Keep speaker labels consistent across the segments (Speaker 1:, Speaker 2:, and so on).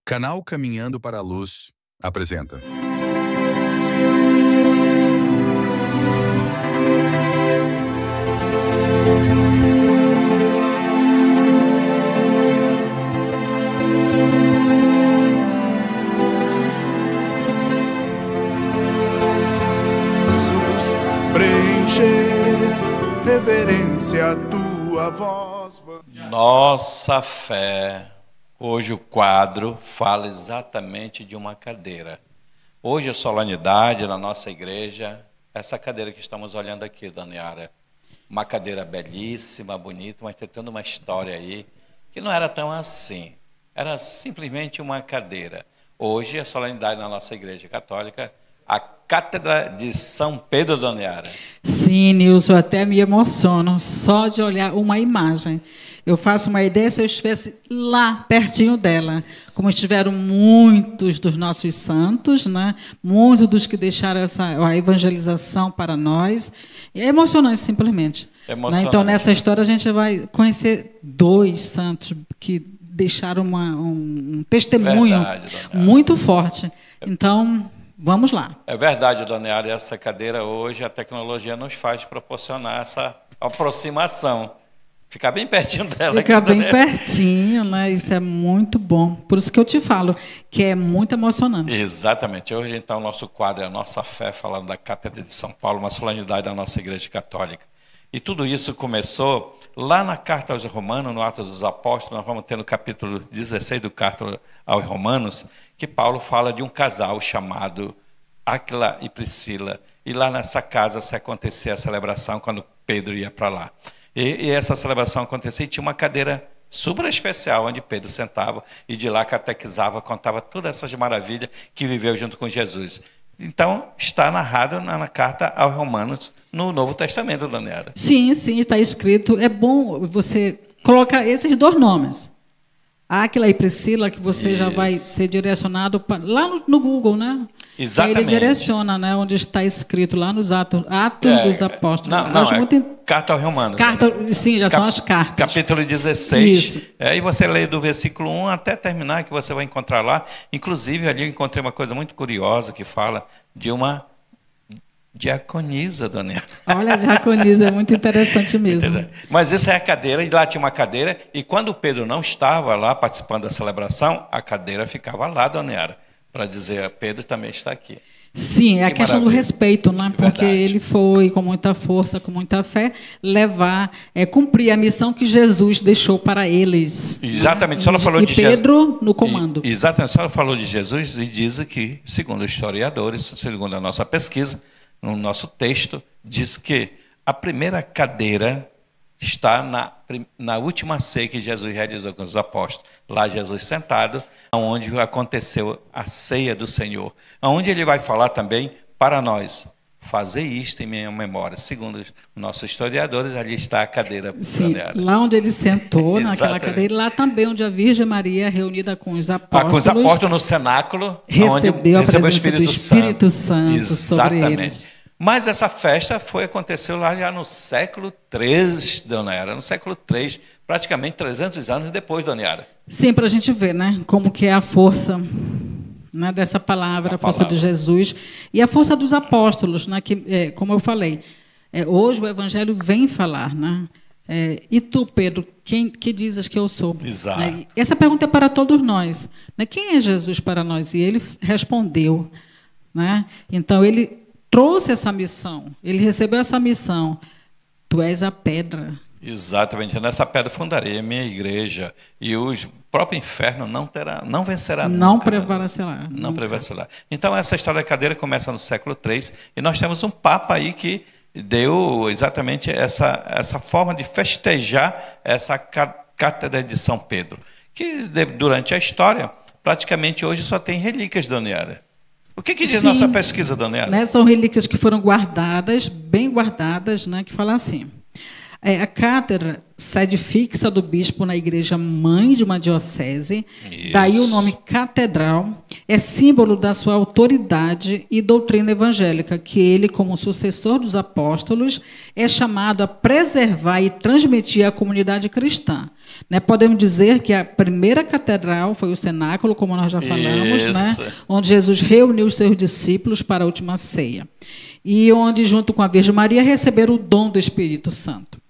Speaker 1: Canal Caminhando para a Luz apresenta.
Speaker 2: Jesus, preencher, reverência a tua voz.
Speaker 3: Nossa fé. Hoje o quadro fala exatamente de uma cadeira. Hoje a solenidade na nossa igreja, essa cadeira que estamos olhando aqui, Daniara, uma cadeira belíssima, bonita, mas tem toda uma história aí, que não era tão assim. Era simplesmente uma cadeira. Hoje a solenidade na nossa igreja católica, a Cátedra de São Pedro, Daniara.
Speaker 4: Sim, Nilson, até me emociono só de olhar uma imagem. Eu faço uma ideia se eu estivesse lá, pertinho dela. Como estiveram muitos dos nossos santos, né? Muitos dos que deixaram a evangelização para nós. É emocionante, simplesmente.
Speaker 3: Emocionante,
Speaker 4: né? Então, nessa história, a gente vai conhecer dois santos que deixaram um testemunho muito forte. Então, vamos lá.
Speaker 3: É verdade, Daniara, essa cadeira hoje, a tecnologia nos faz proporcionar essa aproximação. Ficar bem pertinho dela.
Speaker 4: Ficar bem pertinho, né? Isso é muito bom. Por isso que eu te falo que é muito emocionante.
Speaker 3: Exatamente. Hoje, então, o nosso quadro é a nossa fé, falando da Cátedra de São Paulo, uma solenidade da nossa Igreja Católica. E tudo isso começou lá na Carta aos Romanos, no Atos dos Apóstolos. Nós vamos ter no capítulo 16 do Carta aos Romanos, que Paulo fala de um casal chamado Áquila e Priscila. E lá nessa casa se acontecia a celebração quando Pedro ia para lá. E essa celebração acontecia e tinha uma cadeira super especial onde Pedro sentava e de lá catequizava, contava todas essas maravilhas que viveu junto com Jesus. Então, está narrado na carta aos Romanos, no Novo Testamento, Daniela.
Speaker 4: Sim, está escrito. É bom você colocar esses dois nomes. Áquila e Priscila, que você já vai ser direcionado lá no Google, né?
Speaker 3: Exatamente.
Speaker 4: Ele direciona, né, onde está escrito lá nos Atos dos Apóstolos.
Speaker 3: Carta aos Romanos.
Speaker 4: Sim, já são as cartas.
Speaker 3: Capítulo 16.
Speaker 4: Isso.
Speaker 3: E você lê do versículo 1 até terminar, que você vai encontrar lá. Inclusive, ali eu encontrei uma coisa muito curiosa que fala de uma diaconisa, Dona.
Speaker 4: Olha, a diaconisa é muito interessante mesmo.
Speaker 3: Mas essa é a cadeira, e lá tinha uma cadeira, e quando o Pedro não estava lá participando da celebração, a cadeira ficava lá, Dona Yara, para dizer, Pedro também está aqui.
Speaker 4: Sim, é a questão do respeito, né? Porque ele foi com muita força, com muita fé, cumprir a missão que Jesus deixou para eles.
Speaker 3: Exatamente, a senhora falou de Jesus.
Speaker 4: E Pedro no comando.
Speaker 3: Exatamente, a senhora falou de Jesus e diz que, segundo os historiadores, segundo a nossa pesquisa, no nosso texto, diz que a primeira cadeira está na última ceia que Jesus realizou com os apóstolos. Lá Jesus sentado, onde aconteceu a ceia do Senhor. Onde ele vai falar também para nós, fazer isto em minha memória. Segundo os nossos historiadores, ali está a cadeira.
Speaker 4: Sim, lá onde ele sentou, naquela cadeira, lá também onde a Virgem Maria, reunida com os apóstolos,
Speaker 3: com os apóstolos no cenáculo,
Speaker 4: recebeu a presença
Speaker 3: o
Speaker 4: Espírito Santo sobre eles.
Speaker 3: Mas essa festa aconteceu lá já no século III, Dona Yara, no século III, praticamente 300 anos depois, Dona Yara.
Speaker 4: Sim, para a gente ver, né, como que é a força, né, dessa palavra, a força de Jesus e a força dos apóstolos, né, que, como eu falei, hoje o Evangelho vem falar, né? E tu, Pedro, que dizes que eu sou?
Speaker 3: Exato.
Speaker 4: Né? Essa pergunta é para todos nós, né? Quem é Jesus para nós? E ele respondeu, né? Então ele trouxe essa missão, ele recebeu essa missão. Tu és a pedra.
Speaker 3: Exatamente, nessa pedra fundarei a minha igreja e o próprio inferno não vencerá nunca.
Speaker 4: Não prevalecerá.
Speaker 3: Não prevalecerá. Então essa história da cadeira começa no século III e nós temos um Papa aí que deu exatamente essa forma de festejar essa Cátedra de São Pedro, que durante a história, praticamente hoje só tem relíquias, Dona Yara. O que diz a nossa pesquisa, Dona Yara?
Speaker 4: Né, são relíquias que foram guardadas, bem guardadas, né, que fala assim. A cátedra, sede fixa do bispo na igreja mãe de uma diocese,
Speaker 3: Isso.
Speaker 4: daí o nome catedral, é símbolo da sua autoridade e doutrina evangélica, que ele, como sucessor dos apóstolos, é chamado a preservar e transmitir à comunidade cristã. Né? Podemos dizer que a primeira catedral foi o cenáculo, como nós já falamos, né? Onde Jesus reuniu os seus discípulos para a última ceia. E onde, junto com a Virgem Maria, receberam o dom do Espírito Santo.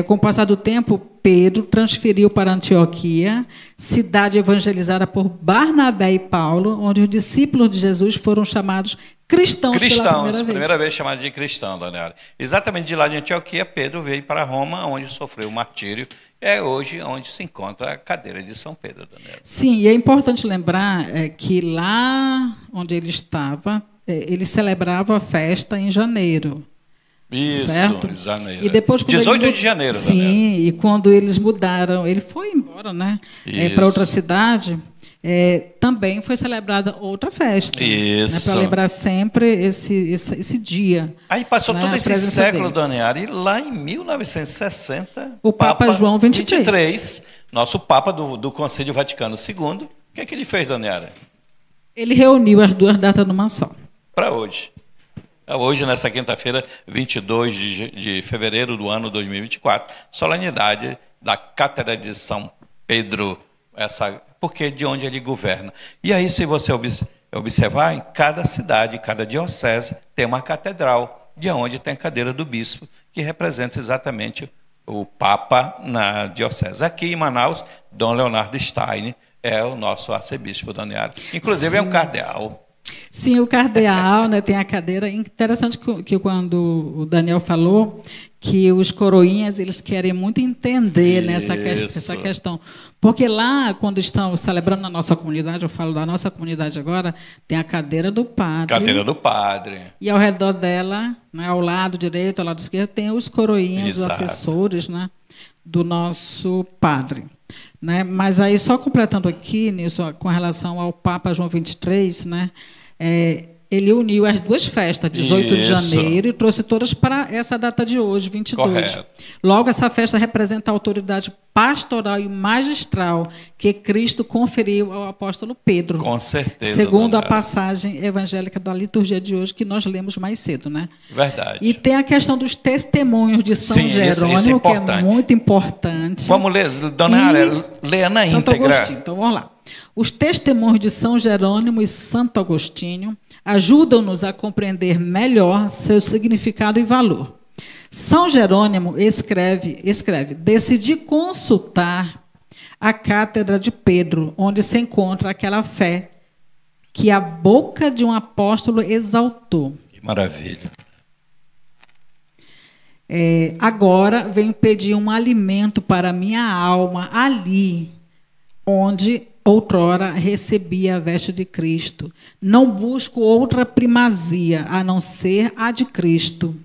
Speaker 4: Com o passar do tempo, Pedro transferiu para Antioquia, cidade evangelizada por Barnabé e Paulo, onde os discípulos de Jesus foram chamados cristãos pela
Speaker 3: primeira vez chamados de cristão, Dona Yara. Exatamente de lá de Antioquia, Pedro veio para Roma, onde sofreu o martírio. É hoje onde se encontra a cadeira de São Pedro, Dona Yara.
Speaker 4: Sim, e é importante lembrar que lá onde ele estava, ele celebrava a festa em janeiro.
Speaker 3: Isso,
Speaker 4: certo?
Speaker 3: Em janeiro.
Speaker 4: E depois,
Speaker 3: 18 de janeiro.
Speaker 4: Sim,
Speaker 3: Daniela.
Speaker 4: E quando eles mudaram, ele foi embora, né? Para outra cidade, também foi celebrada outra festa.
Speaker 3: Isso.
Speaker 4: Né, para lembrar sempre esse dia.
Speaker 3: Aí passou
Speaker 4: né,
Speaker 3: todo esse século, Daniela, e lá em 1960,
Speaker 4: o Papa João XXIII,
Speaker 3: nosso Papa do Concílio Vaticano II, o que é que ele fez, Daniela?
Speaker 4: Ele reuniu as duas datas numa só.
Speaker 3: Para hoje. Hoje, nessa quinta-feira, 22 de fevereiro do ano 2024, solenidade da Cátedra de São Pedro, porque de onde ele governa. E aí, se você observar, em cada cidade, cada diocese, tem uma catedral, de onde tem a cadeira do bispo, que representa exatamente o Papa na diocese. Aqui em Manaus, Dom Leonardo Stein é o nosso arcebispo, Dona Yara. Inclusive, Sim. É um cardeal.
Speaker 4: Sim, o cardeal, né, tem a cadeira. Interessante que quando o Daniel falou que os coroinhas eles querem muito entender nessa essa questão. Porque lá, quando estão celebrando na nossa comunidade, eu falo da nossa comunidade agora, tem a cadeira do padre.
Speaker 3: Cadeira do padre.
Speaker 4: E ao redor dela, né, ao lado direito, ao lado esquerdo, tem os coroinhas, Exato. Os assessores, né, do nosso padre. Né? Mas aí, só completando aqui, Nilson, com relação ao Papa João XXIII, né, ele uniu as duas festas, 18 de janeiro, e trouxe todas para essa data de hoje, 22.
Speaker 3: Correto.
Speaker 4: Logo, essa festa representa a autoridade pastoral e magistral que Cristo conferiu ao apóstolo Pedro.
Speaker 3: Com certeza.
Speaker 4: Segundo a passagem evangélica da liturgia de hoje, que nós lemos mais cedo. Né?
Speaker 3: Verdade.
Speaker 4: E tem a questão dos testemunhos de São Jerônimo,
Speaker 3: isso é
Speaker 4: que é muito importante.
Speaker 3: Vamos ler, Dona Yara, lê na
Speaker 4: Santo
Speaker 3: íntegra.
Speaker 4: Agostinho. Então, vamos lá. Os testemunhos de São Jerônimo e Santo Agostinho ajudam-nos a compreender melhor seu significado e valor. São Jerônimo escreve: decidi consultar a cátedra de Pedro, onde se encontra aquela fé que a boca de um apóstolo exaltou.
Speaker 3: Que maravilha.
Speaker 4: Agora venho pedir um alimento para minha alma ali, onde outrora recebi a veste de Cristo. Não busco outra primazia, a não ser a de Cristo.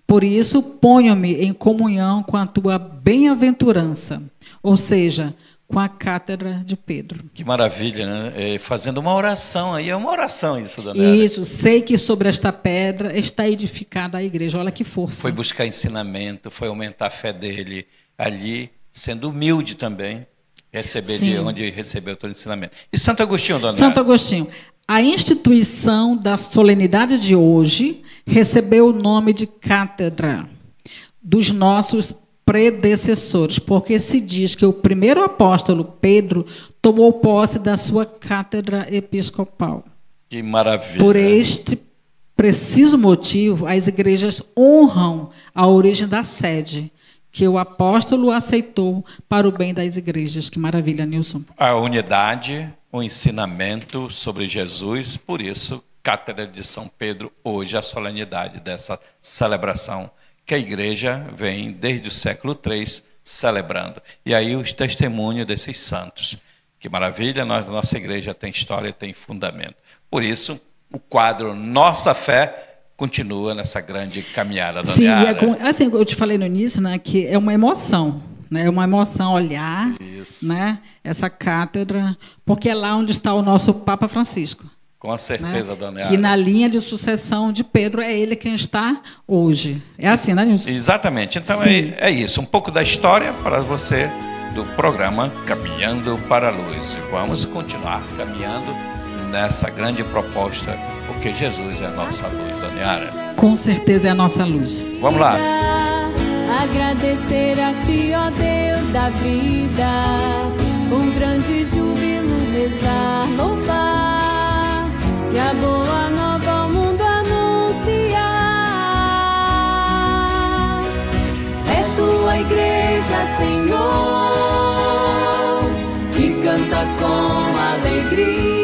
Speaker 4: Por isso, ponho-me em comunhão com a tua bem-aventurança, ou seja, com a cátedra de Pedro.
Speaker 3: Que maravilha, né? Fazendo uma oração, aí é uma oração isso, Dona Yara.
Speaker 4: Isso, sei que sobre esta pedra está edificada a igreja. Olha que força.
Speaker 3: Foi buscar ensinamento, foi aumentar a fé dele ali, sendo humilde também. Receber de onde recebeu todo o ensinamento. E Santo Agostinho, Dona Yara?
Speaker 4: Santo Agostinho. A instituição da solenidade de hoje recebeu o nome de cátedra dos nossos predecessores, porque se diz que o primeiro apóstolo, Pedro, tomou posse da sua cátedra episcopal.
Speaker 3: Que maravilha.
Speaker 4: Por este preciso motivo, as igrejas honram a origem da sede, que o apóstolo aceitou para o bem das igrejas. Que maravilha, Nilson.
Speaker 3: A unidade, o ensinamento sobre Jesus, por isso, Cátedra de São Pedro, hoje a solenidade dessa celebração que a igreja vem desde o século III celebrando. E aí os testemunhos desses santos. Que maravilha, nossa igreja tem história, tem fundamento. Por isso, o quadro Nossa Fé continua nessa grande caminhada, Dona Yara.
Speaker 4: Sim, assim, eu te falei no início, né, que é uma emoção, né, é uma emoção olhar, né, essa cátedra, porque é lá onde está o nosso Papa Francisco.
Speaker 3: Com certeza,
Speaker 4: né?
Speaker 3: dona Yara.
Speaker 4: Que na linha de sucessão de Pedro é ele quem está hoje. É assim, né, Nilson?
Speaker 3: Exatamente. Então é isso. Um pouco da história para você do programa Caminhando para a Luz. E vamos continuar caminhando nessa grande proposta, porque Jesus é a nossa luz, dona Yara.
Speaker 4: Com certeza é a nossa luz.
Speaker 3: Vamos lá.
Speaker 5: Agradecer a Ti, ó Deus da vida, com grande júbilo rezar, louvar, e a boa nova ao mundo anunciar. É Tua igreja, Senhor, que canta com alegria